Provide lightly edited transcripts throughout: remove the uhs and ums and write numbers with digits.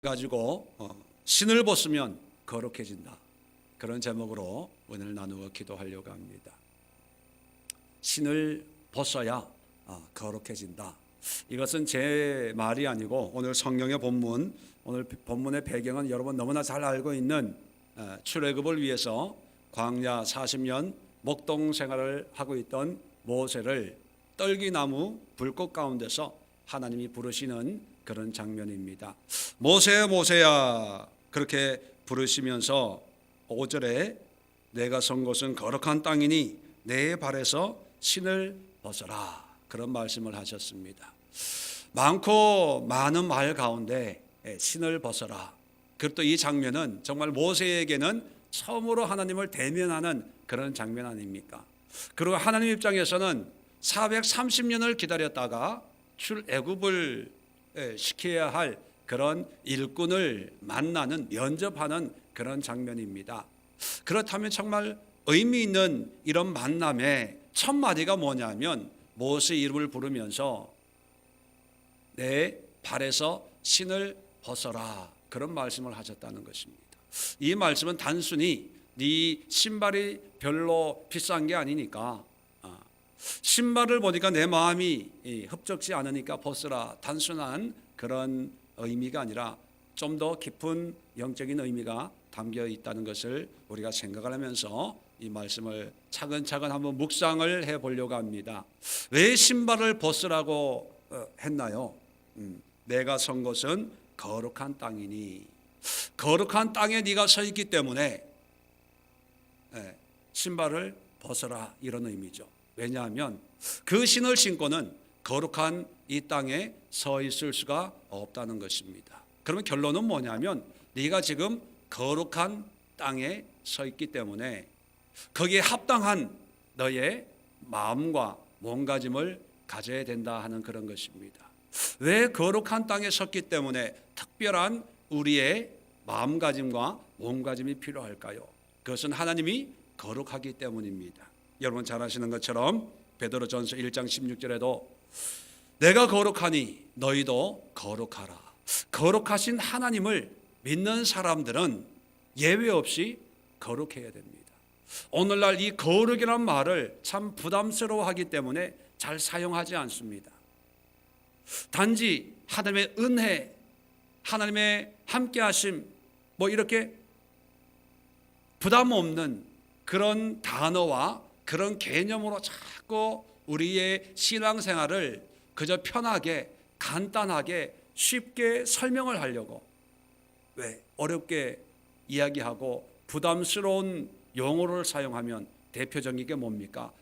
가지고 신을 벗으면 거룩해진다. 그런 제목으로 오늘 나누어 기도하려고 합니다. 신을 벗어야 거룩해진다. 이것은 제 말이 아니고 오늘 성경의 본문, 오늘 본문의 배경은 여러분 너무나 잘 알고 있는 출애굽을 위해서 광야 40년 목동 생활을 하고 있던 모세를 떨기나무 불꽃 가운데서 하나님이 부르시는 그런 장면입니다. 모세야 모세야 그렇게 부르시면서 5절에 내가 선 곳은 거룩한 땅이니 내 발에서 신을 벗어라, 그런 말씀을 하셨습니다. 많고 많은 말 가운데 신을 벗어라. 그것도 이 장면은 정말 모세에게는 처음으로 하나님을 대면하는 그런 장면 아닙니까? 그리고 하나님 입장에서는 430년을 기다렸다가 출애굽을 시켜야 할 그런 일꾼을 만나는, 면접하는 그런 장면입니다. 그렇다면 정말 의미 있는 이런 만남의 첫 마디가 뭐냐면 모세 이름을 부르면서 내 발에서 신을 벗어라, 그런 말씀을 하셨다는 것입니다. 이 말씀은 단순히 네 신발이 별로 비싼 게 아니니까, 신발을 보니까 내 마음이 흡족지 않으니까 벗으라, 단순한 그런 의미가 아니라 좀 더 깊은 영적인 의미가 담겨 있다는 것을 우리가 생각을 하면서 이 말씀을 차근차근 한번 묵상을 해보려고 합니다. 왜 신발을 벗으라고 했나요? 내가 선 곳은 거룩한 땅이니, 거룩한 땅에 네가 서 있기 때문에 신발을 벗어라, 이런 의미죠. 왜냐하면 그 신을 신고는 거룩한 이 땅에 서 있을 수가 없다는 것입니다. 그러면 결론은 뭐냐면 네가 지금 거룩한 땅에 서 있기 때문에 거기에 합당한 너의 마음과 몸가짐을 가져야 된다 하는 그런 것입니다. 왜 거룩한 땅에 섰기 때문에 특별한 우리의 마음가짐과 몸가짐이 필요할까요? 그것은 하나님이 거룩하기 때문입니다. 여러분 잘 아시는 것처럼 베드로전서 1장 16절에도 내가 거룩하니 너희도 거룩하라. 거룩하신 하나님을 믿는 사람들은 예외 없이 거룩해야 됩니다. 오늘날 이 거룩이라는 말을 참 부담스러워하기 때문에 잘 사용하지 않습니다. 단지 하나님의 은혜, 하나님의 함께하심, 이렇게 부담 없는 그런 단어와 그런 개념으로 자꾸 우리의 신앙생활을 그저 편하게, 간단하게, 쉽게 설명을 하려고, 왜 어렵게 이야기하고 부담스러운 용어를 사용하면 대표적인 게 뭡니까?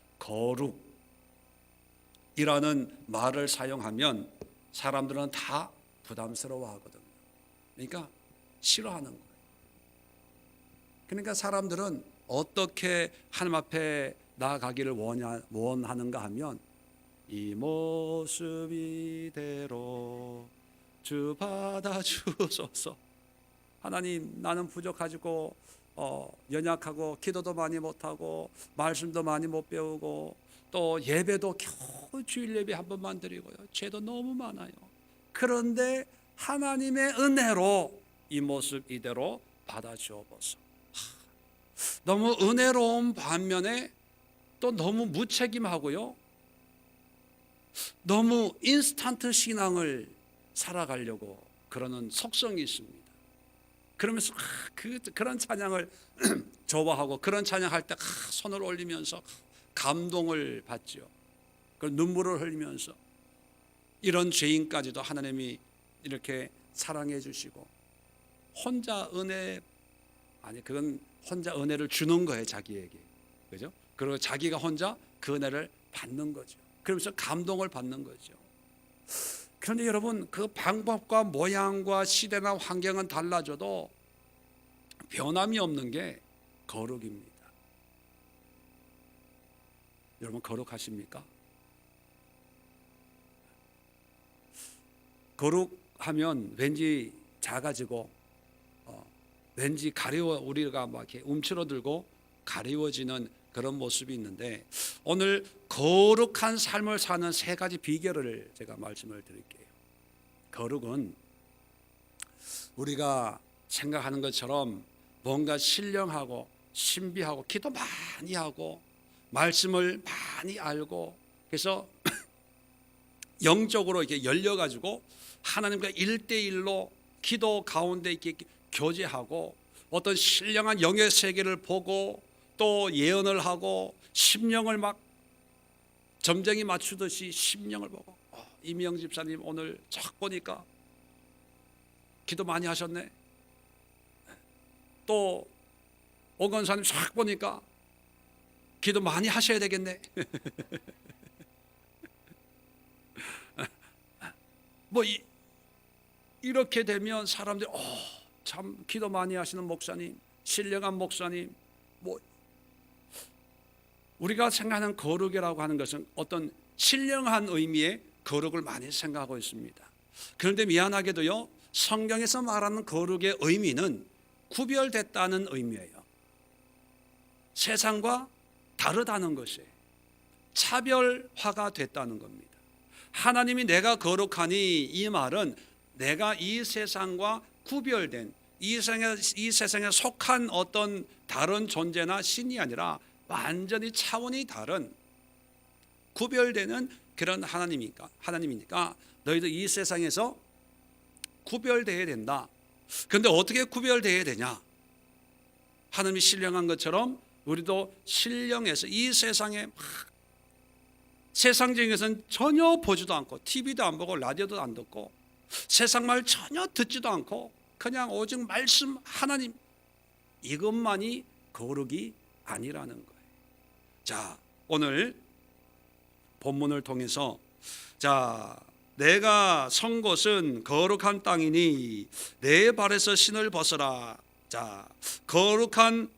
거룩이라는 말을 사용하면 사람들은 다 부담스러워하거든요. 그러니까 싫어하는 거예요. 그러니까 사람들은 어떻게 하나님 앞에 나아가기를 원하는가 하면 이 모습 이대로 주 받아주소서. 하나님, 나는 부족하고 연약하고 기도도 많이 못하고 말씀도 많이 못 배우고 또 예배도 겨우 주일 예배 한 번만 드리고요, 죄도 너무 많아요. 그런데 하나님의 은혜로 이 모습 이대로 받아주옵소서. 너무 은혜로운 반면에 또 너무 무책임하고요, 너무 인스턴트 신앙을 살아가려고 그러는 속성이 있습니다. 그러면서 그런 찬양을 좋아하고 그런 찬양할 때 손을 올리면서 감동을 받죠. 눈물을 흘리면서 이런 죄인까지도 하나님이 이렇게 사랑해 주시고 혼자 은혜, 그건 혼자 은혜를 주는 거예요, 자기에게. 그죠? 그리고 자기가 혼자 그 은혜를 받는 거죠. 그러면서 감동을 받는 거죠. 그런데 여러분, 그 방법과 모양과 시대나 환경은 달라져도 변함이 없는 게 거룩입니다. 여러분 거룩하십니까? 거룩하면 왠지 작아지고 왠지 우리가 막 이렇게 움츠러들고 가리워지는 그런 모습이 있는데, 오늘 거룩한 삶을 사는 세 가지 비결을 제가 말씀을 드릴게요. 거룩은 우리가 생각하는 것처럼 뭔가 신령하고 신비하고 기도 많이 하고 말씀을 많이 알고 그래서 영적으로 이렇게 열려가지고 하나님과 1대1로 기도 가운데 이렇게 교제하고 어떤 신령한 영의 세계를 보고 또 예언을 하고 심령을 막 점쟁이 맞추듯이 심령을 보고 이미영 집사님 오늘 쫙 보니까 기도 많이 하셨네. 또 오건사님 쫙 보니까 기도 많이 하셔야 되겠네. 뭐 이렇게 되면 사람들이 참 기도 많이 하시는 목사님, 신령한 목사님, 뭐 우리가 생각하는 거룩이라고 하는 것은 어떤 신령한 의미의 거룩을 많이 생각하고 있습니다. 그런데 미안하게도요, 성경에서 말하는 거룩의 의미는 구별됐다는 의미예요. 세상과 다르다는 것이에요. 차별화가 됐다는 겁니다. 하나님이 내가 거룩하니 이 말은 내가 이 세상과 구별된 이 세상에 속한 어떤 다른 존재나 신이 아니라 완전히 차원이 다른 구별되는 그런 하나님이니까 너희들 이 세상에서 구별되어야 된다. 그런데 어떻게 구별되어야 되냐? 하나님이 신령한 것처럼 우리도 신령해서 이 세상에 세상적인 것은 전혀 보지도 않고 TV도 안 보고 라디오도 안 듣고 세상 말 전혀 듣지도 않고 그냥 오직 말씀 하나님 이것만이 거룩이 아니라는 거예요. 자, 오늘 본문을 통해서 내가 선 곳은 거룩한 땅이니 내 발에서 신을 벗어라. 거룩한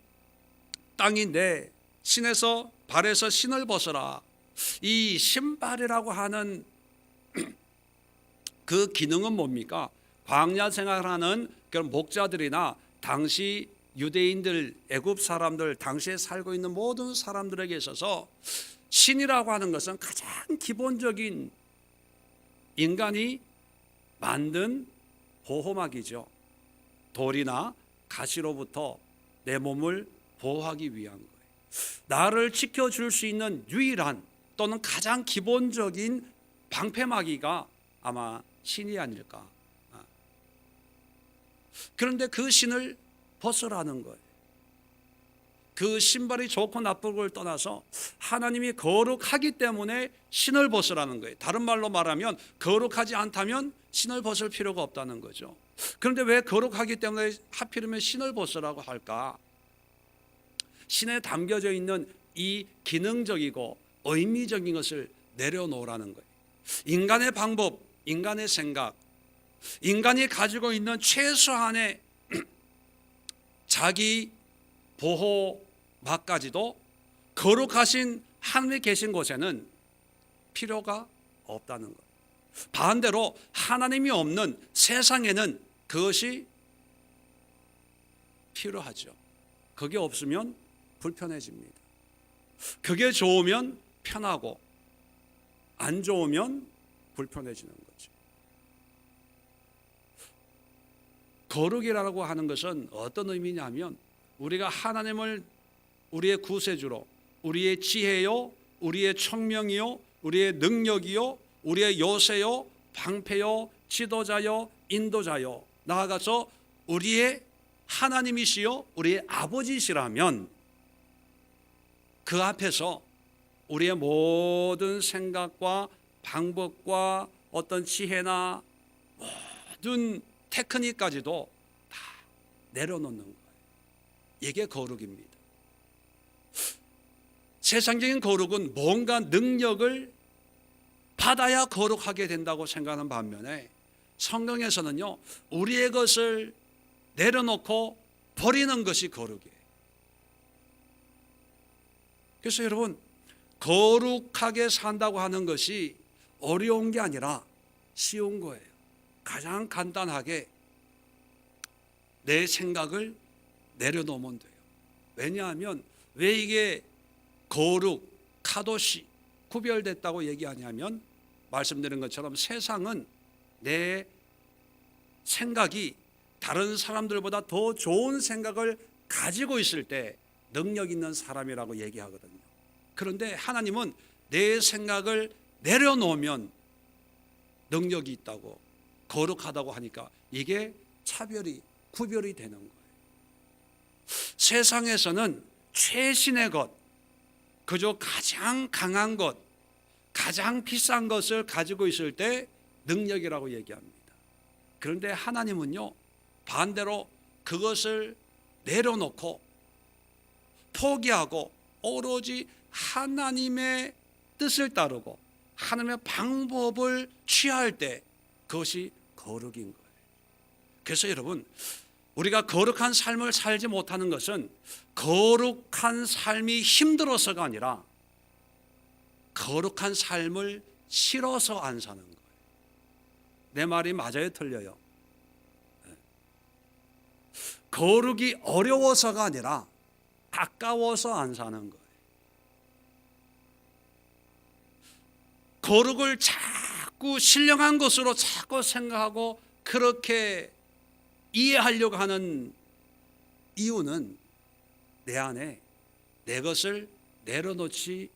땅인데 신에서 발에서 신을 벗어라. 이 신발이라고 하는 그 기능은 뭡니까? 광야 생활하는 그런 목자들이나 당시 유대인들, 애굽 사람들, 당시에 살고 있는 모든 사람들에게 있어서 신이라고 하는 것은 가장 기본적인 인간이 만든 보호막이죠. 돌이나 가시로부터 내 몸을 보호하기 위한 거예요. 나를 지켜줄 수 있는 유일한 또는 가장 기본적인 방패막이가 아마 신이 아닐까. 그런데 그 신을 벗으라는 거예요. 그 신발이 좋고 나쁘고를 떠나서 하나님이 거룩하기 때문에 신을 벗으라는 거예요. 다른 말로 말하면 거룩하지 않다면 신을 벗을 필요가 없다는 거죠. 그런데 왜 거룩하기 때문에 하필이면 신을 벗으라고 할까? 신에 담겨져 있는 이 기능적이고 의미적인 것을 내려놓으라는 거예요. 인간의 방법, 인간의 생각, 인간이 가지고 있는 최소한의 자기 보호막까지도 거룩하신 하나님이 계신 곳에는 필요가 없다는 거예요. 반대로 하나님이 없는 세상에는 그것이 필요하죠. 그게 없으면 불편해집니다. 그게 좋으면 편하고 안 좋으면 불편해지는 거죠. 거룩이라고 하는 것은 어떤 의미냐면 우리가 하나님을 우리의 구세주로, 우리의 지혜요, 우리의 청명이요, 우리의 능력이요, 우리의 요새요, 방패요, 지도자요, 인도자요, 나아가서 우리의 하나님이시요, 우리의 아버지시라면 그 앞에서 우리의 모든 생각과 방법과 어떤 지혜나 모든 테크닉까지도 다 내려놓는 거예요. 이게 거룩입니다. 세상적인 거룩은 뭔가 능력을 받아야 거룩하게 된다고 생각하는 반면에 성경에서는요, 우리의 것을 내려놓고 버리는 것이 거룩이에요. 그래서 여러분, 거룩하게 산다고 하는 것이 어려운 게 아니라 쉬운 거예요. 가장 간단하게 내 생각을 내려놓으면 돼요. 왜냐하면 왜 이게 거룩, 카도시 구별됐다고 얘기하냐면 말씀드린 것처럼 세상은 내 생각이 다른 사람들보다 더 좋은 생각을 가지고 있을 때 능력 있는 사람이라고 얘기하거든요. 그런데 하나님은 내 생각을 내려놓으면 능력이 있다고, 거룩하다고 하니까 이게 구별이 되는 거예요. 세상에서는 최신의 것, 그저 가장 강한 것, 가장 비싼 것을 가지고 있을 때 능력이라고 얘기합니다. 그런데 하나님은요, 반대로 그것을 내려놓고 포기하고 오로지 하나님의 뜻을 따르고 하나님의 방법을 취할 때 그것이 거룩인 거예요. 그래서 여러분, 우리가 거룩한 삶을 살지 못하는 것은 거룩한 삶이 힘들어서가 아니라 거룩한 삶을 싫어서 안 사는 거예요. 내 말이 맞아요, 틀려요? 거룩이 어려워서가 아니라 아까워서 안 사는 거예요. 거룩을 자꾸 신령한 것으로 자꾸 생각하고 그렇게 이해하려고 하는 이유는 내 안에 내 것을 내려놓지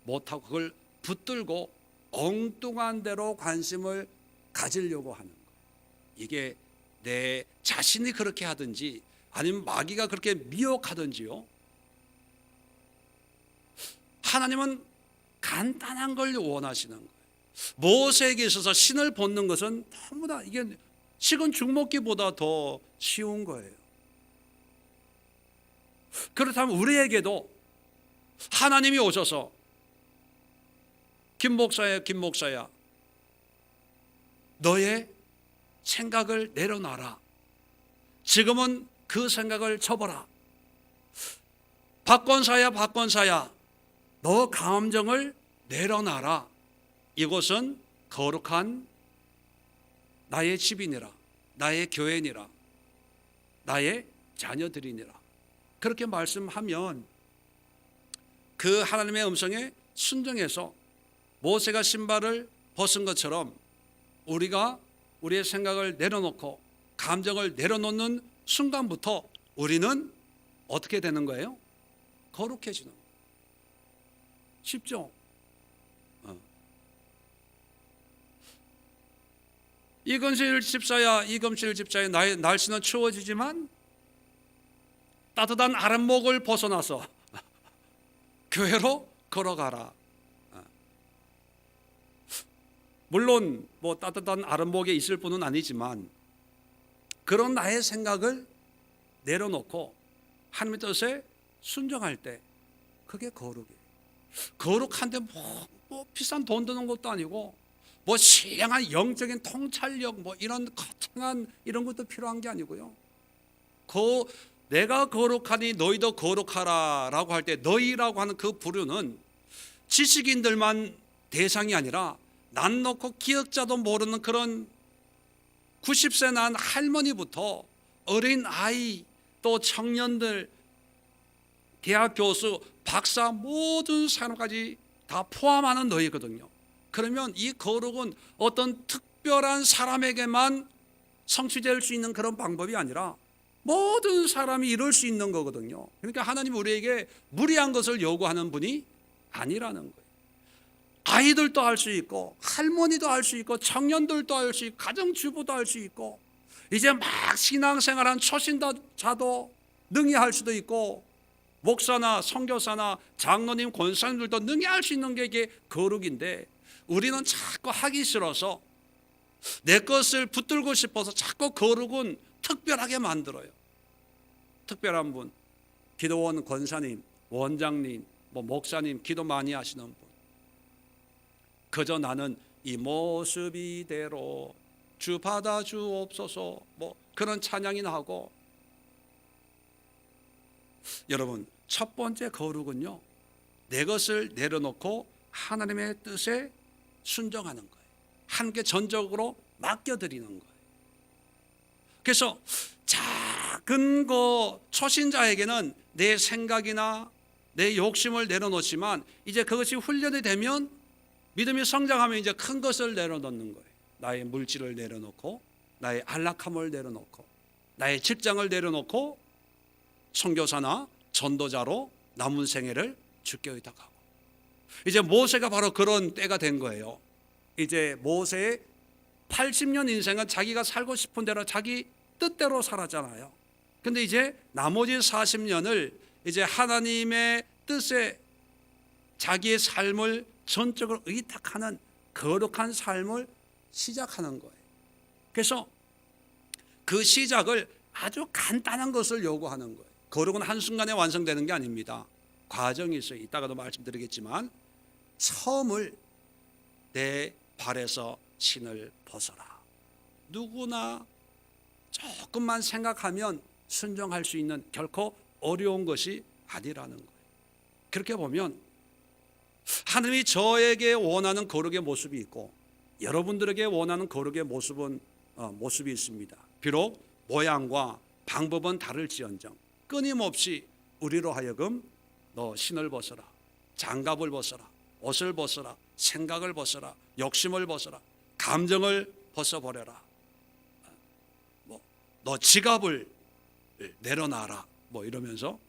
못하고 그걸 붙들고 엉뚱한 대로 관심을 가지려고 하는 거예요. 이게 내 자신이 그렇게 하든지 아니면 마귀가 그렇게 미혹하든지요, 하나님은 간단한 걸 원하시는 거예요. 모세에게 있어서 신을 벗는 것은 너무나 이게 식은 죽 먹기보다 더 쉬운 거예요. 그렇다면 우리에게도 하나님이 오셔서 김 목사야, 너의 생각을 내려놔라. 지금은 그 생각을 접어라. 박권사야, 너 감정을 내려놔라. 이곳은 거룩한 나의 집이니라, 나의 교회니라, 나의 자녀들이니라. 그렇게 말씀하면 그 하나님의 음성에 순종해서 모세가 신발을 벗은 것처럼 우리가 우리의 생각을 내려놓고 감정을 내려놓는 순간부터 우리는 어떻게 되는 거예요? 거룩해지는 거예요. 쉽죠? 이금실 집사야, 나의 날씨는 추워지지만 따뜻한 아랫목을 벗어나서 교회로 걸어가라. 물론 뭐 따뜻한 아랫목에 있을 분은 아니지만 그런 나의 생각을 내려놓고 하나님의 뜻에 순종할 때 그게 거룩이에요. 거룩한데 뭐 비싼 돈 드는 것도 아니고 뭐 신령한 영적인 통찰력 뭐 이런 거창한 이런 것도 필요한 게 아니고요. 내가 거룩하니 너희도 거룩하라라고 할 때 너희라고 하는 그 부류는 지식인들만 대상이 아니라 난 놓고 기억자도 모르는 그런 90세 난 할머니부터 어린 아이 또 청년들, 대학 교수, 박사 모든 사람까지 다 포함하는 너희거든요. 그러면 이 거룩은 어떤 특별한 사람에게만 성취될 수 있는 그런 방법이 아니라 모든 사람이 이룰 수 있는 거거든요. 그러니까 하나님은 우리에게 무리한 것을 요구하는 분이 아니라는 거예요. 아이들도 할 수 있고 할머니도 할 수 있고 청년들도 할 수 있고 가정주부도 할 수 있고 이제 막 신앙생활한 초신자도 능히 할 수도 있고 목사나 선교사나 장로님 권사님들도 능히 할 수 있는 게 이게 거룩인데 우리는 자꾸 하기 싫어서 내 것을 붙들고 싶어서 자꾸 거룩은 특별하게 만들어요. 특별한 분, 기도원 권사님, 원장님, 뭐 목사님, 기도 많이 하시는 분, 그저 나는 이 모습 이대로 주 받아 주옵소서 뭐 그런 찬양이나 하고. 여러분, 첫 번째 거룩은요, 내 것을 내려놓고 하나님의 뜻에 순종하는 거예요. 하나님께 전적으로 맡겨드리는 거예요. 그래서 작은 초신자에게는 내 생각이나 내 욕심을 내려놓지만 이제 그것이 훈련이 되면 믿음이 성장하면 이제 큰 것을 내려놓는 거예요. 나의 물질을 내려놓고 나의 안락함을 내려놓고 나의 직장을 내려놓고 선교사나 전도자로 남은 생애를 주께 의탁하고, 이제 모세가 바로 그런 때가 된 거예요. 이제 모세의 80년 인생은 자기가 살고 싶은 대로 자기 뜻대로 살았잖아요. 근데 이제 나머지 40년을 이제 하나님의 뜻에 자기의 삶을 전적으로 의탁하는 거룩한 삶을 시작하는 거예요. 그래서 그 시작을 아주 간단한 것을 요구하는 거예요. 거룩은 한순간에 완성되는 게 아닙니다. 과정이 있어요. 이따가도 말씀드리겠지만, 처음을 내 발에서 신을 벗어라. 누구나 조금만 생각하면 순종할 수 있는 결코 어려운 것이 아니라는 거예요. 그렇게 보면 하나님이 저에게 원하는 거룩의 모습이 있고 여러분들에게 원하는 거룩의 모습이 있습니다. 비록 모양과 방법은 다를지언정 끊임없이 우리로 하여금 너 신을 벗어라, 장갑을 벗어라, 옷을 벗어라, 생각을 벗어라, 욕심을 벗어라, 감정을 벗어버려라, 너 지갑을 내려놔라, 이러면서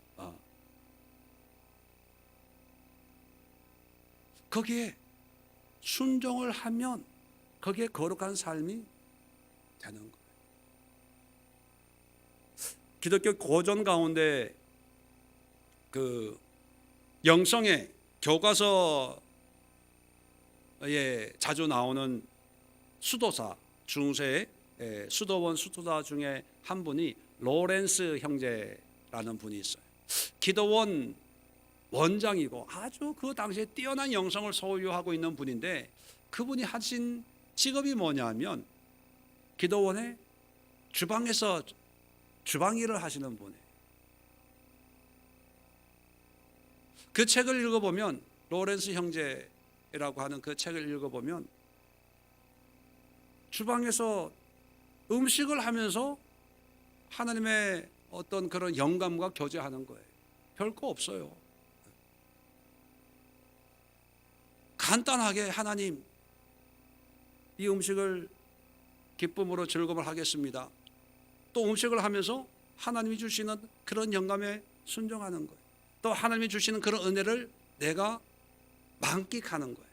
거기에 순종을 하면 거기에 거룩한 삶이 되는 거예요. 기독교 고전 가운데 그 영성의 교과서에 자주 나오는 수도사 중세 수도원 수도사 중에 한 분이 로렌스 형제라는 분이 있어요. 기도원 원장이고 아주 그 당시에 뛰어난 영성을 소유하고 있는 분인데, 그분이 하신 직업이 뭐냐면 기도원의 주방에서 주방 일을 하시는 분이에요. 그 책을 읽어보면, 로렌스 형제라고 하는 그 책을 읽어보면 주방에서 음식을 하면서 하나님의 어떤 그런 영감과 교제하는 거예요. 별거 없어요. 간단하게 하나님, 이 음식을 기쁨으로 즐거움을 하겠습니다. 또 음식을 하면서 하나님이 주시는 그런 영감에 순종하는 거예요. 또 하나님이 주시는 그런 은혜를 내가 만끽하는 거예요.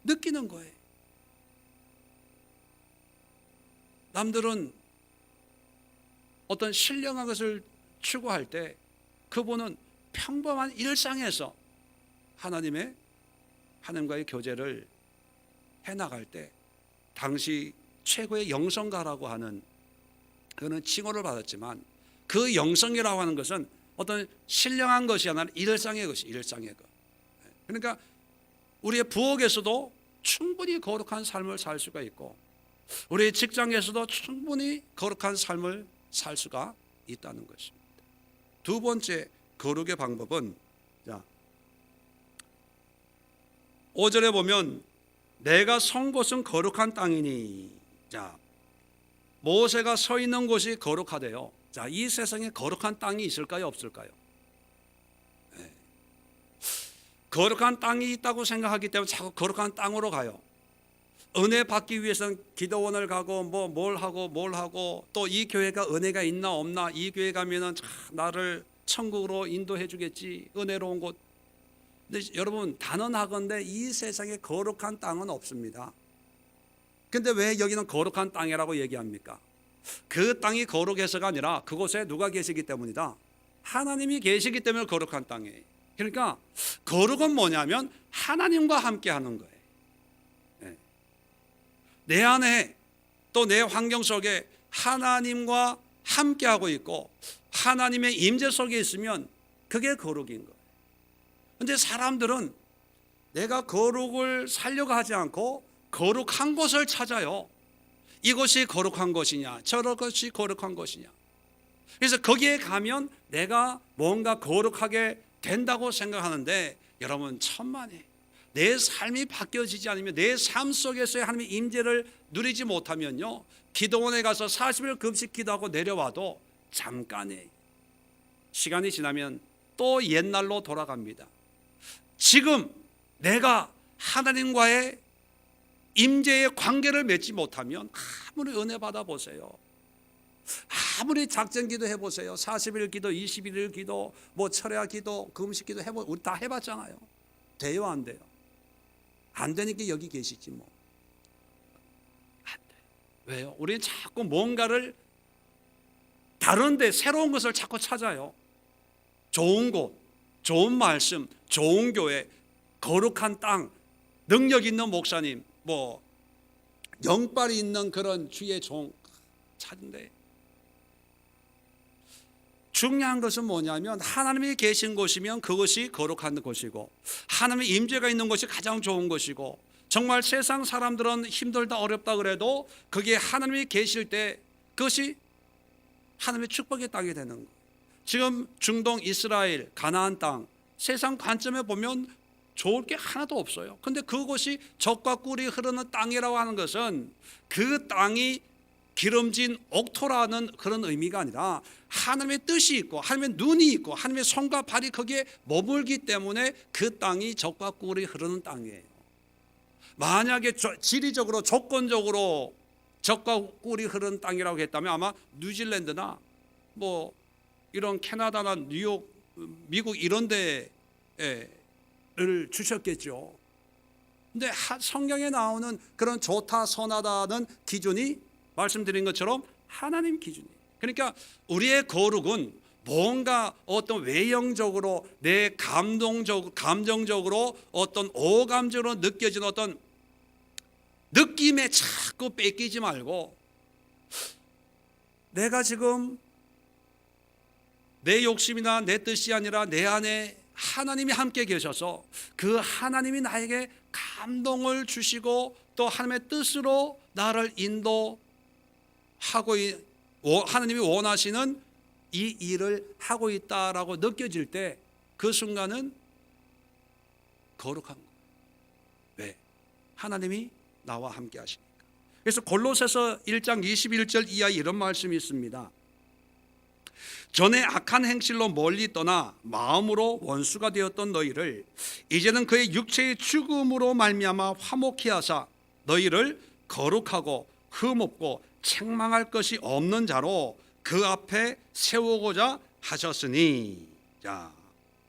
느끼는 거예요. 남들은 어떤 신령한 것을 추구할 때 그분은 평범한 일상에서 하나님과의 교제를 해나갈 때 당시 최고의 영성가라고 하는 그는 칭호를 받았지만, 그 영성이라고 하는 것은 어떤 신령한 것이 아니라 일상의 것. 그러니까 우리의 부엌에서도 충분히 거룩한 삶을 살 수가 있고, 우리의 직장에서도 충분히 거룩한 삶을 살 수가 있다는 것입니다. 두 번째 거룩의 방법은, 5절에 보면 내가 선 곳은 거룩한 땅이니, 모세가 서 있는 곳이 거룩하대요. 이 세상에 거룩한 땅이 있을까요, 없을까요? 네. 거룩한 땅이 있다고 생각하기 때문에 자꾸 거룩한 땅으로 가요. 은혜 받기 위해서는 기도원을 가고 뭘 하고 또 이 교회가 은혜가 있나 없나, 이 교회 가면은 나를 천국으로 인도해 주겠지, 은혜로운 곳. 근데 여러분, 단언하건대 이 세상에 거룩한 땅은 없습니다. 근데 왜 여기는 거룩한 땅이라고 얘기합니까? 그 땅이 거룩해서가 아니라 그곳에 누가 계시기 때문이다. 하나님이 계시기 때문에 거룩한 땅이에요. 그러니까 거룩은 뭐냐면 하나님과 함께 하는 거예요. 내 안에 또 내 환경 속에 하나님과 함께 하고 있고 하나님의 임재 속에 있으면 그게 거룩인 거예요. 그런데 사람들은 내가 거룩을 살려고 하지 않고 거룩한 곳을 찾아요. 이것이 거룩한 것이냐, 저것이 거룩한 것이냐. 그래서 거기에 가면 내가 뭔가 거룩하게 된다고 생각하는데, 여러분 천만에 내 삶이 바뀌어지지 않으면, 내 삶 속에서의 하나님의 임재를 누리지 못하면요, 기도원에 가서 40일 금식 기도하고 내려와도 잠깐의 시간이 지나면 또 옛날로 돌아갑니다. 지금 내가 하나님과의 임재의 관계를 맺지 못하면 아무리 은혜 받아보세요, 아무리 작전 기도 해보세요. 40일 기도, 21일 기도, 뭐 철야 기도, 금식 기도 우리 다 해봤잖아요. 돼요, 안 돼요? 안 되니까 여기 계시지 뭐. 안 돼. 왜요? 우리는 자꾸 뭔가를 다른데 새로운 것을 자꾸 찾아요. 좋은 곳, 좋은 말씀, 좋은 교회, 거룩한 땅, 능력 있는 목사님, 뭐 영빨이 있는 그런 주의 종 찾는데, 중요한 것은 뭐냐면 하나님이 계신 곳이면 그것이 거룩한 곳이고, 하나님의 임재가 있는 것이 가장 좋은 것이고, 정말 세상 사람들은 힘들다 어렵다 그래도 그게 하나님이 계실 때 그것이 하나님의 축복의 땅이 되는 거예요. 지금 중동 이스라엘 가나안 땅, 세상 관점에 보면 좋을 게 하나도 없어요. 근데 그것이 젖과 꿀이 흐르는 땅이라고 하는 것은 그 땅이 기름진 옥토라는 그런 의미가 아니라 하나님의 뜻이 있고 하나님의 눈이 있고 하나님의 손과 발이 거기에 머물기 때문에 그 땅이 젖과 꿀이 흐르는 땅이에요. 만약에 지리적으로 조건적으로 젖과 꿀이 흐르는 땅이라고 했다면 아마 뉴질랜드나 뭐 이런 캐나다나 뉴욕, 미국 이런 데를 주셨겠죠. 근데 성경에 나오는 그런 좋다 선하다는 기준이 말씀드린 것처럼 하나님 기준이에요. 그러니까 우리의 거룩은 뭔가 어떤 외형적으로 내 감정적으로 어떤 오감적으로 느껴지는 어떤 느낌에 자꾸 뺏기지 말고, 내가 지금 내 욕심이나 내 뜻이 아니라 내 안에 하나님이 함께 계셔서 그 하나님이 나에게 감동을 주시고 또 하나님의 뜻으로 나를 인도하고 하나님이 원하시는 이 일을 하고 있다라고 느껴질 때 그 순간은 거룩한 거예요. 왜? 하나님이 나와 함께 하시니까. 그래서 골로새서 1장 21절 이하에 이런 말씀이 있습니다. 전에 악한 행실로 멀리 떠나 마음으로 원수가 되었던 너희를 이제는 그의 육체의 죽음으로 말미암아 화목히 하사 너희를 거룩하고 흠없고 책망할 것이 없는 자로 그 앞에 세우고자 하셨으니, 자,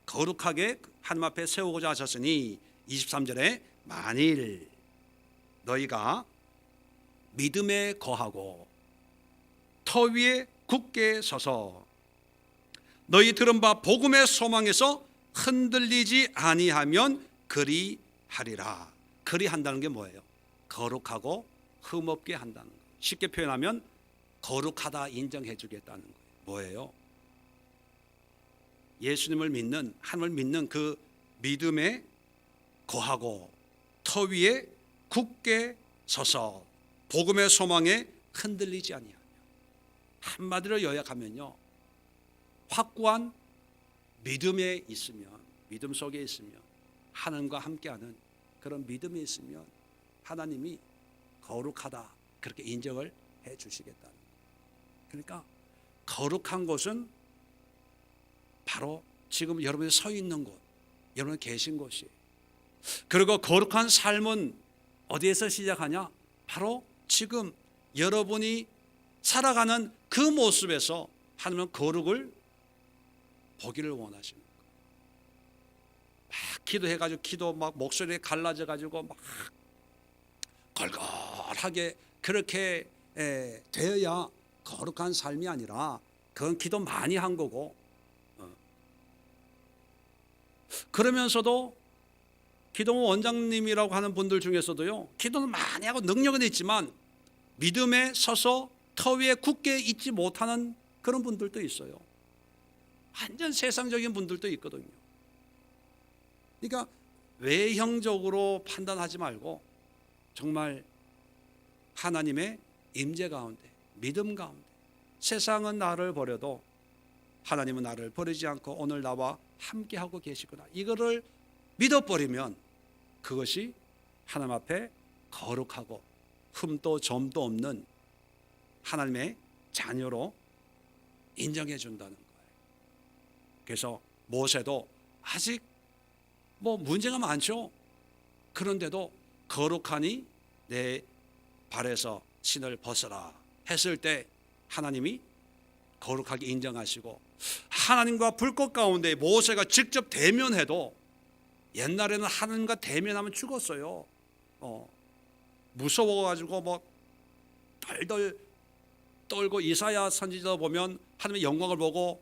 거룩하게 하나님 앞에 세우고자 하셨으니 23절에 만일 너희가 믿음에 거하고 터 위에 굳게 서서 너희 들은 바 복음의 소망에서 흔들리지 아니하면 그리하리라. 그리한다는 게 뭐예요? 거룩하고 흠없게 한다는 거예요. 쉽게 표현하면 거룩하다 인정해 주겠다는 거예요. 뭐예요? 예수님을 믿는, 하나님을 믿는 그 믿음에 거하고 터 위에 굳게 서서 복음의 소망에 흔들리지 아니하며, 한마디로 요약하면요, 확고한 믿음에 있으면, 믿음 속에 있으면, 하나님과 함께하는 그런 믿음이 있으면 하나님이 거룩하다 그렇게 인정을 해 주시겠다는 거예요. 그러니까 거룩한 곳은 바로 지금 여러분이 서 있는 곳, 여러분이 계신 곳이. 그리고 거룩한 삶은 어디에서 시작하냐? 바로 지금 여러분이 살아가는 그 모습에서 하나님은 거룩을 보기를 원하시는 거예요. 막 기도해가지고 기도 막 목소리에 갈라져가지고 막 걸걸하게 그렇게 되어야 거룩한 삶이 아니라 그건 기도 많이 한 거고, 그러면서도 기도원 원장님이라고 하는 분들 중에서도요, 기도는 많이 하고 능력은 있지만 믿음에 서서 터 위에 굳게 있지 못하는 그런 분들도 있어요. 완전 세상적인 분들도 있거든요. 그러니까 외형적으로 판단하지 말고 정말 하나님의 임재 가운데, 믿음 가운데, 세상은 나를 버려도 하나님은 나를 버리지 않고 오늘 나와 함께하고 계시구나, 이거를 믿어버리면 그것이 하나님 앞에 거룩하고 흠도 점도 없는 하나님의 자녀로 인정해 준다는 거예요. 그래서 모세도 아직 뭐 문제가 많죠. 그런데도 거룩하니 내 발에서 신을 벗어라 했을 때 하나님이 거룩하게 인정하시고, 하나님과 불꽃 가운데 모세가 직접 대면해도, 옛날에는 하나님과 대면하면 죽었어요. 무서워가지고 뭐 덜덜 떨고, 이사야 선지자 보면 하나님의 영광을 보고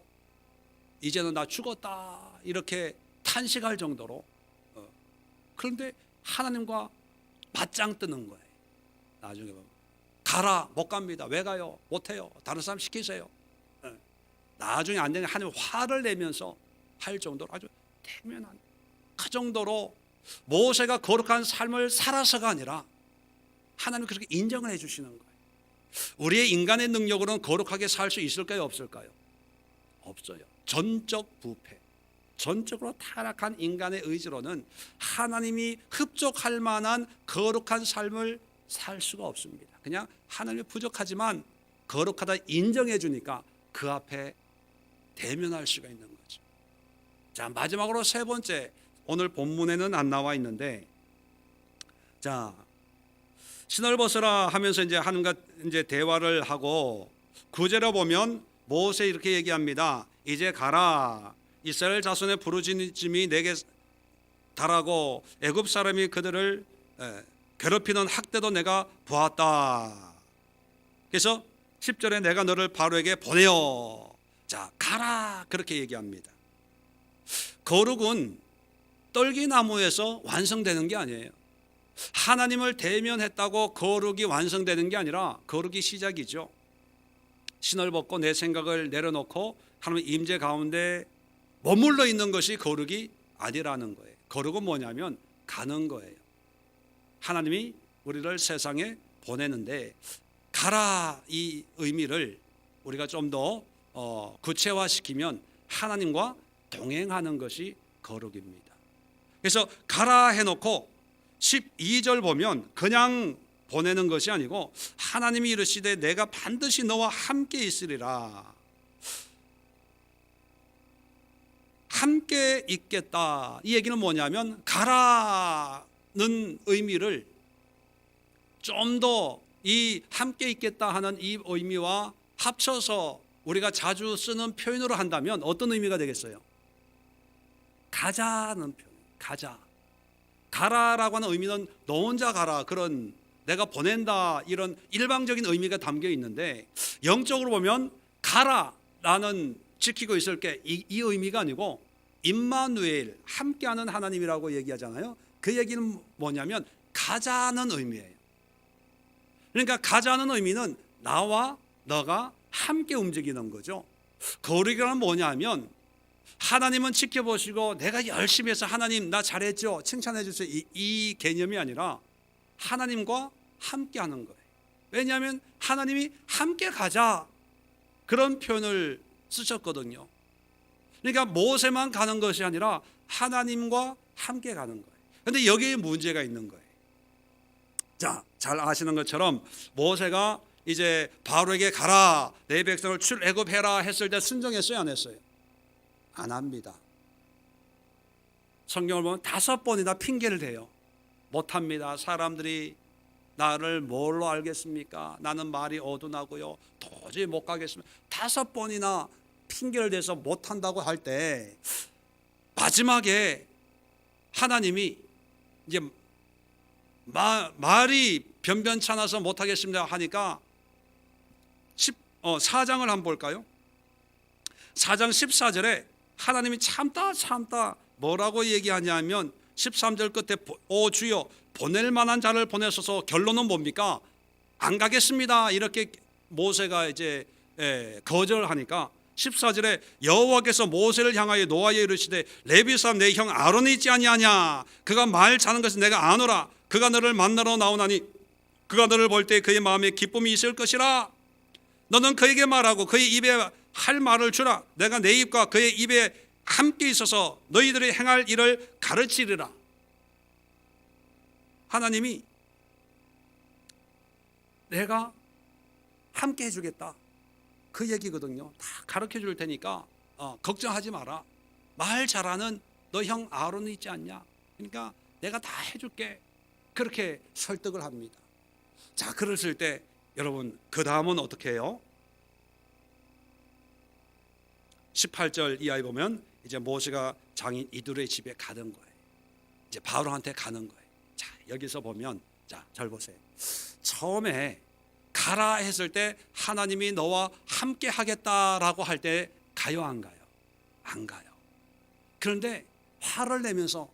이제는 나 죽었다 이렇게 탄식할 정도로. 그런데 하나님과 맞짱 뜨는 거예요. 나중에 보면 가라, 못 갑니다. 왜 가요? 못해요. 다른 사람 시키세요. 나중에 안 되면 하나님 화를 내면서 할 정도로 아주 대면한, 그 정도로 모세가 거룩한 삶을 살아서가 아니라 하나님이 그렇게 인정을 해 주시는 거예요. 우리의 인간의 능력으로는 거룩하게 살 수 있을까요? 없을까요? 없어요. 전적 부패, 전적으로 타락한 인간의 의지로는 하나님이 흡족할 만한 거룩한 삶을 살 수가 없습니다. 그냥 하나님이 부족하지만 거룩하다 인정해 주니까 그 앞에 대면할 수가 있는 거죠. 자, 마지막으로 세 번째, 오늘 본문에는 안 나와 있는데, 자, 신을 벗으라 하면서 이제 하나님과 이제 대화를 하고, 9절에 보면 모세 이렇게 얘기합니다. 이제 가라. 이스라엘 자손의 부르짖음이 내게 달하고 애굽 사람이 그들을 괴롭히는 학대도 내가 보았다. 그래서 10절에 내가 너를 바로에게 보내어. 자, 가라. 그렇게 얘기합니다. 거룩은 떨기나무에서 완성되는 게 아니에요. 하나님을 대면했다고 거룩이 완성되는 게 아니라 거룩이 시작이죠. 신을 벗고 내 생각을 내려놓고 하나님의 임재 가운데 머물러 있는 것이 거룩이 아니라는 거예요. 거룩은 뭐냐면 가는 거예요. 하나님이 우리를 세상에 보내는데, 가라 이 의미를 우리가 좀 더 구체화시키면 하나님과 동행하는 것이 거룩입니다. 그래서 가라 해놓고 12절 보면 그냥 보내는 것이 아니고, 하나님이 이르시되 내가 반드시 너와 함께 있으리라. 함께 있겠다. 이 얘기는 뭐냐면, 가라는 의미를 좀 더 이 함께 있겠다 하는 이 의미와 합쳐서 우리가 자주 쓰는 표현으로 한다면 어떤 의미가 되겠어요? 가자는 표현. 가자. 가라라고 하는 의미는 너 혼자 가라, 그런 내가 보낸다, 이런 일방적인 의미가 담겨 있는데, 영적으로 보면 가라라는 지키고 있을 게 이 의미가 아니고 임마누엘, 함께하는 하나님이라고 얘기하잖아요. 그 얘기는 뭐냐면 가자는 의미예요. 그러니까 가자는 의미는 나와 너가 함께 움직이는 거죠. 거룩이란 뭐냐면, 하나님은 지켜보시고 내가 열심히 해서 하나님 나 잘했죠, 칭찬해 주세요, 이 개념이 아니라 하나님과 함께 하는 거예요. 왜냐하면 하나님이 함께 가자, 그런 표현을 쓰셨거든요. 그러니까 모세만 가는 것이 아니라 하나님과 함께 가는 거예요. 그런데 여기에 문제가 있는 거예요. 자, 잘 아시는 것처럼 모세가 이제 바로에게 가라, 내 백성을 출애굽해라 했을 때 순종했어요, 안 했어요? 안 합니다. 성경을 보면 5번이나 핑계를 대요. 못합니다. 사람들이 나를 뭘로 알겠습니까? 나는 말이 어둔하고요, 도저히 못 가겠습니다. 5번이나 핑계를 대서 못한다고 할 때, 마지막에 하나님이 이제 말이 변변찮아서 못하겠습니다 하니까 4장을 한번 볼까요? 4장 14절에 하나님이 참다 뭐라고 얘기하냐면, 13절 끝에 오 주여 보낼 만한 자를 보내소서. 결론은 뭡니까? 안 가겠습니다, 이렇게 모세가 이제 거절하니까 14절에 여호와께서 모세를 향하여 노하여 이르시되 레위 사람 내 형 아론이 있지 아니하냐? 그가 말 자는 것을 내가 아노라. 그가 너를 만나러 나오나니 그가 너를 볼 때 그의 마음에 기쁨이 있을 것이라. 너는 그에게 말하고 그의 입에 할 말을 주라. 내가 내 입과 그의 입에 함께 있어서 너희들이 행할 일을 가르치리라. 하나님이 내가 함께 해주겠다, 그 얘기거든요. 다 가르쳐 줄 테니까 걱정하지 마라. 말 잘하는 너 형 아론이 있지 않냐? 그러니까 내가 다 해줄게. 그렇게 설득을 합니다. 자, 그랬을 때 여러분 그 다음은 어떻게 해요? 18절 이하에 보면 이제 모세가 장인 이두르의 집에 가는 거예요. 이제 바로한테 가는 거예요. 자, 여기서 보면 자, 잘 보세요. 처음에 가라 했을 때 하나님이 너와 함께 하겠다라고 할 때 가요, 안 가요? 안 가요. 그런데 화를 내면서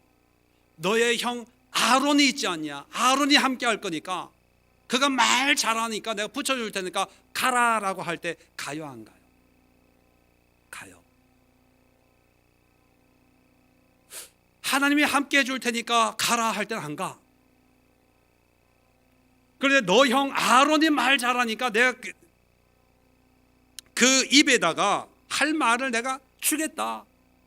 너의 형 아론이 있지 않냐? 아론이 함께 할 거니까 그가 말 잘하니까 내가 붙여줄 테니까 가라라고 할 때 가요, 안 가요? 가요. 하나님이 함께 해줄 테니까 가라 할 때는 안 가. 그런데 너 형 아론이 말 잘하니까 내가 그 입에다가 할 말을 내가 주겠다.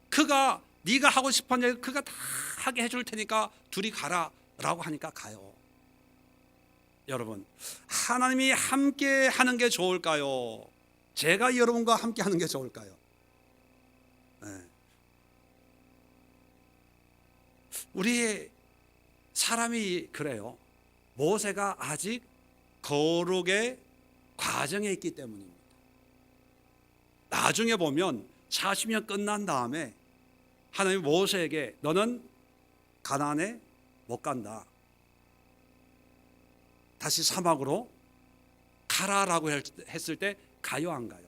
그가 네가 하고 싶은 일 그가 다 하게 해줄 테니까 둘이 가라라고 하니까 가요. 여러분, 하나님이 함께 하는 게 좋을까요? 제가 여러분과 함께 하는 게 좋을까요? 네. 우리 사람이 그래요. 모세가 아직 거룩의 과정에 있기 때문입니다. 나중에 보면 40년 끝난 다음에 하나님이 모세에게 너는 가나안에 못 간다. 다시 사막으로 가라라고 했을 때 가요, 안 가요?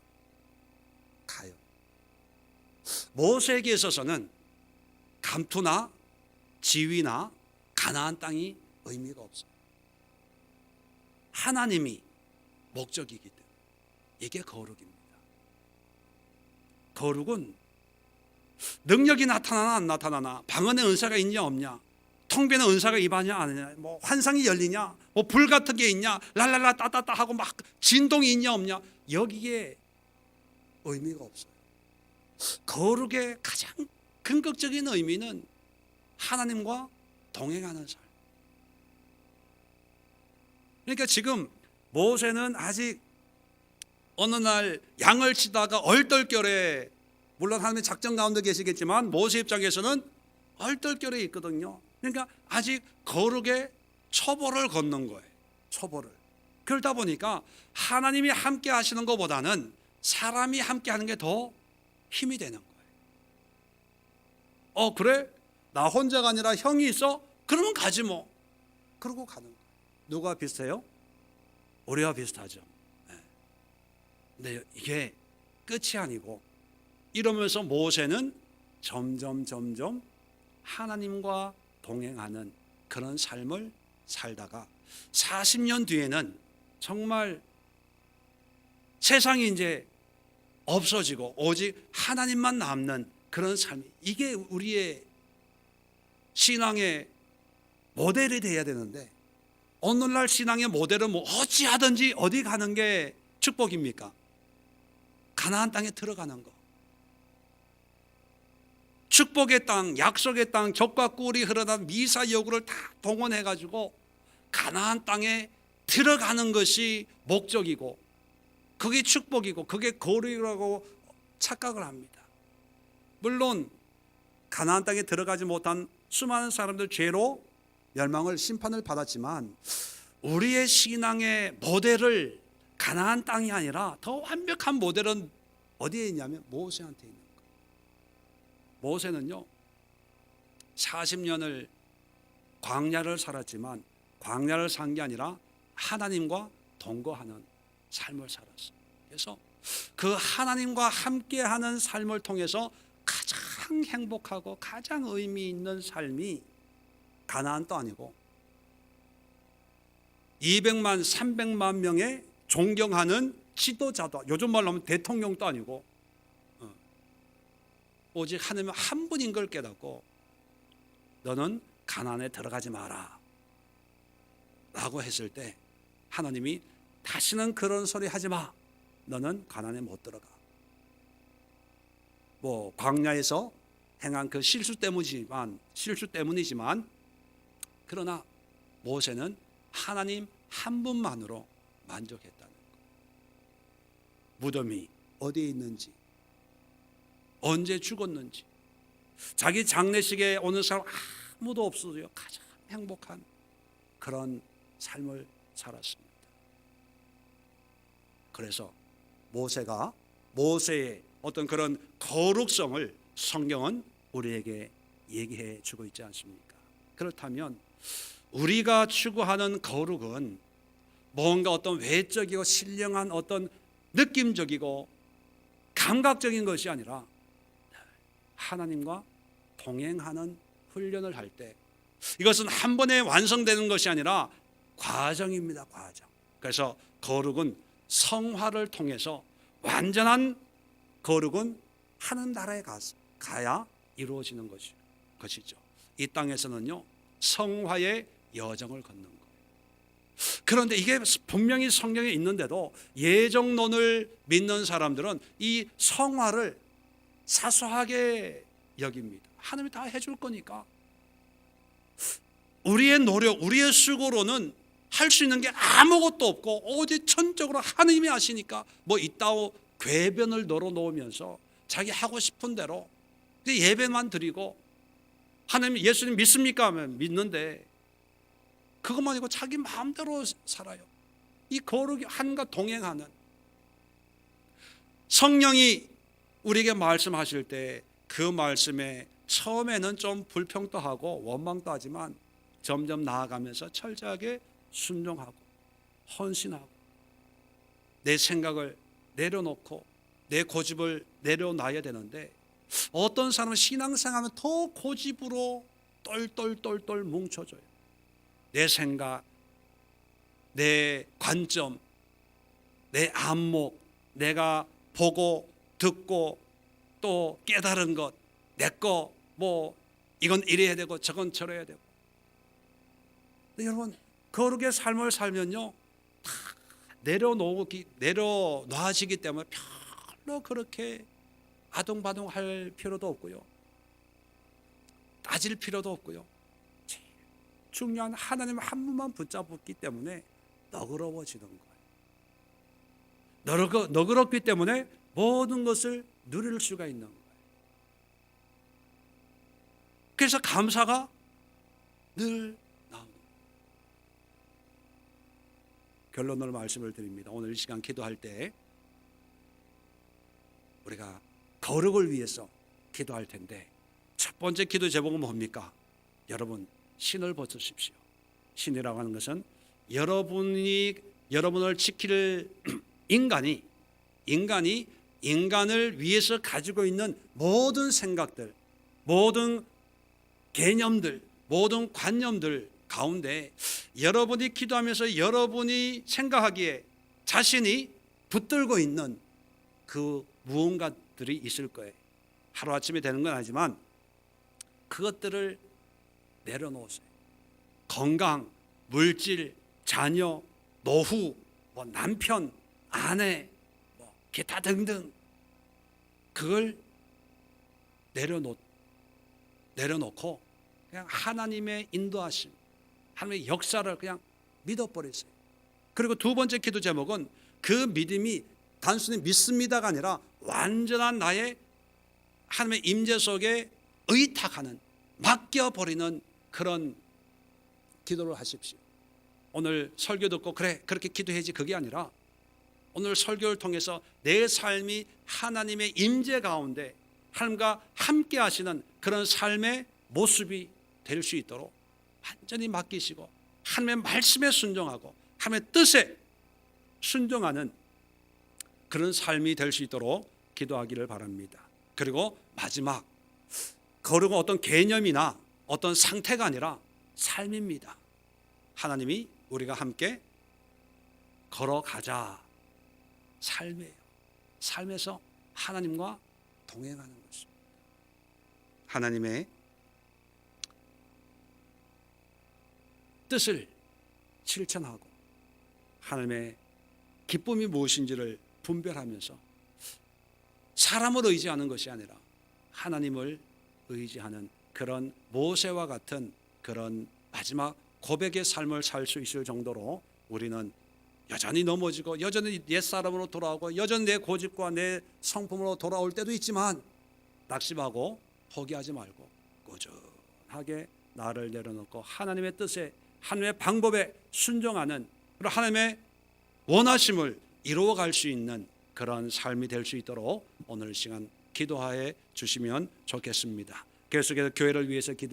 가요. 모세에게 있어서는 감투나 지위나 가나안 땅이 의미가 없어요. 하나님이 목적이기 때문에 이게 거룩입니다. 거룩은 능력이 나타나나 안 나타나나, 방언의 은사가 있냐 없냐, 통변의 은사가 임하냐 안 하냐, 뭐 환상이 열리냐, 뭐 불 같은 게 있냐, 랄랄라 따따따 하고 막 진동이 있냐 없냐, 여기에 의미가 없어요. 거룩의 가장 근격적인 의미는 하나님과 동행하는 삶. 그러니까 지금 모세는 아직 어느 날 양을 치다가 얼떨결에, 물론 하나님의 작전 가운데 계시겠지만 모세 입장에서는 얼떨결에 있거든요. 그러니까 아직 거룩의 초보를 걷는 거예요. 초보를. 그러다 보니까 하나님이 함께 하시는 것보다는 사람이 함께 하는 게 더 힘이 되는 거예요. 그래? 나 혼자가 아니라 형이 있어? 그러면 가지 뭐. 그러고 가는 거예요. 누가 비슷해요? 우리와 비슷하죠. 근데 이게 끝이 아니고, 이러면서 모세는 점점 하나님과 동행하는 그런 삶을 살다가 40년 뒤에는 정말 세상이 이제 없어지고 오직 하나님만 남는 그런 삶. 이게 우리의 신앙의 모델이 돼야 되는데, 오늘날 신앙의 모델은 뭐 어찌하든지 어디 가는 게 축복입니까? 가나안 땅에 들어가는 거. 축복의 땅, 약속의 땅, 젖과 꿀이 흐르는 미사 여구를 다 동원해가지고 가나안 땅에 들어가는 것이 목적이고, 그게 축복이고 그게 거룩이라고 착각을 합니다. 물론 가나안 땅에 들어가지 못한 수많은 사람들 죄로 멸망을, 심판을 받았지만 우리의 신앙의 모델을 가나안 땅이 아니라 더 완벽한 모델은 어디에 있냐면 모세한테 있는 거예요. 모세는요 40년을 광야를 살았지만 광야를 산 게 아니라 하나님과 동거하는 삶을 살았어요. 그래서 그 하나님과 함께하는 삶을 통해서 가장 행복하고 가장 의미 있는 삶이 가나안도 아니고 200만 300만 명의 존경하는 지도자도, 요즘 말로 하면 대통령도 아니고 오직 하나님 한 분인 걸 깨닫고 너는 가나안에 들어가지 마라 라고 했을 때 하나님이 다시는 그런 소리 하지 마. 너는 가나안에 못 들어가. 뭐 광야에서 행한 그 실수 때문이지만 그러나 모세는 하나님 한 분만으로 만족했다는 것. 무덤이 어디에 있는지, 언제 죽었는지, 자기 장례식에 오는 사람 아무도 없어도요 가장 행복한 그런 삶을 살았습니다. 그래서 모세의 어떤 그런 거룩성을 성경은 우리에게 얘기해 주고 있지 않습니까? 그렇다면 우리가 추구하는 거룩은 뭔가 어떤 외적이고 신령한 어떤 느낌적이고 감각적인 것이 아니라 하나님과 동행하는 훈련을 할 때 이것은 한 번에 완성되는 것이 아니라 과정입니다. 과정. 그래서 거룩은 성화를 통해서 완전한 거룩은 하는 나라에 가야 이루어지는 것이죠. 이 땅에서는요, 성화의 여정을 걷는 거예요. 그런데 이게 분명히 성경에 있는데도 예정론을 믿는 사람들은 이 성화를 사소하게 여깁니다. 하나님이 다 해줄 거니까. 우리의 노력, 우리의 수고로는 할 수 있는 게 아무것도 없고 오직 천적으로 하나님이 하시니까 뭐 이따오 궤변을 널어놓으면서 자기 하고 싶은 대로 예배만 드리고 하나님 예수님 믿습니까? 하면 믿는데 그것만 아니고 자기 마음대로 살아요. 이 거룩이 한과 동행하는 성령이 우리에게 말씀하실 때 그 말씀에 처음에는 좀 불평도 하고 원망도 하지만 점점 나아가면서 철저하게 순종하고 헌신하고 내 생각을 내려놓고 내 고집을 내려놔야 되는데 어떤 사람은 신앙생활하면 더 고집으로 똘똘똘똘 뭉쳐져요. 내 생각, 내 관점, 내 안목, 내가 보고 듣고 또 깨달은 것, 내 거 뭐 이건 이래야 되고 저건 저래야 되고. 여러분 거룩의 삶을 살면요 다 내려놓아지기 때문에 별로 그렇게 아동바동할 필요도 없고요, 따질 필요도 없고요. 제일 중요한 하나님 한 분만 붙잡기 때문에 너그러워지는 거예요. 너그럽기 때문에 모든 것을 누릴 수가 있는 거예요. 그래서 감사가 늘 나옵니다. 결론으로 말씀을 드립니다. 오늘 이 시간 기도할 때 우리가 거룩을 위해서 기도할 텐데 첫 번째 기도 제목은 뭡니까? 여러분 신을 벗으십시오. 신이라고 하는 것은 여러분을 지킬 인간을 위해서 가지고 있는 모든 생각들, 모든 개념들, 모든 관념들 가운데 여러분이 기도하면서 여러분이 생각하기에 자신이 붙들고 있는 그 무언가들이 있을 거예요. 하루아침에 되는 건 아니지만 그것들을 내려놓으세요. 건강, 물질, 자녀, 노후, 뭐 남편, 아내, 뭐 기타 등등 그걸 내려놓고 그냥 하나님의 인도하심, 하나님의 역사를 그냥 믿어버리세요. 그리고 두 번째 기도 제목은 그 믿음이 단순히 믿습니다가 아니라 완전한 나의 하나님의 임재 속에 의탁하는, 맡겨버리는 그런 기도를 하십시오. 오늘 설교 듣고 그래 그렇게 기도해야지 그게 아니라 오늘 설교를 통해서 내 삶이 하나님의 임재 가운데 하나님과 함께 하시는 그런 삶의 모습이 될 수 있도록 완전히 맡기시고 하나님의 말씀에 순종하고 하나님의 뜻에 순종하는 그런 삶이 될 수 있도록 기도하기를 바랍니다. 그리고 마지막, 거룩은 어떤 개념이나 어떤 상태가 아니라 삶입니다. 하나님이 우리가 함께 걸어가자. 삶이에요. 삶에서 하나님과 동행하는 것입니다. 하나님의 뜻을 실천하고 하나님의 기쁨이 무엇인지를 분별하면서 사람을 의지하는 것이 아니라 하나님을 의지하는 그런 모세와 같은 그런 마지막 고백의 삶을 살 수 있을 정도로 우리는 여전히 넘어지고 여전히 옛사람으로 돌아오고 여전히 내 고집과 내 성품으로 돌아올 때도 있지만 낙심하고 포기하지 말고 꾸준하게 나를 내려놓고 하나님의 뜻에 하나님의 방법에 순종하는 그리고 하나님의 원하심을 이루어갈 수 있는 그런 삶이 될 수 있도록 오늘 시간 기도하여 주시면 좋겠습니다. 계속해서 교회를 위해서 기도.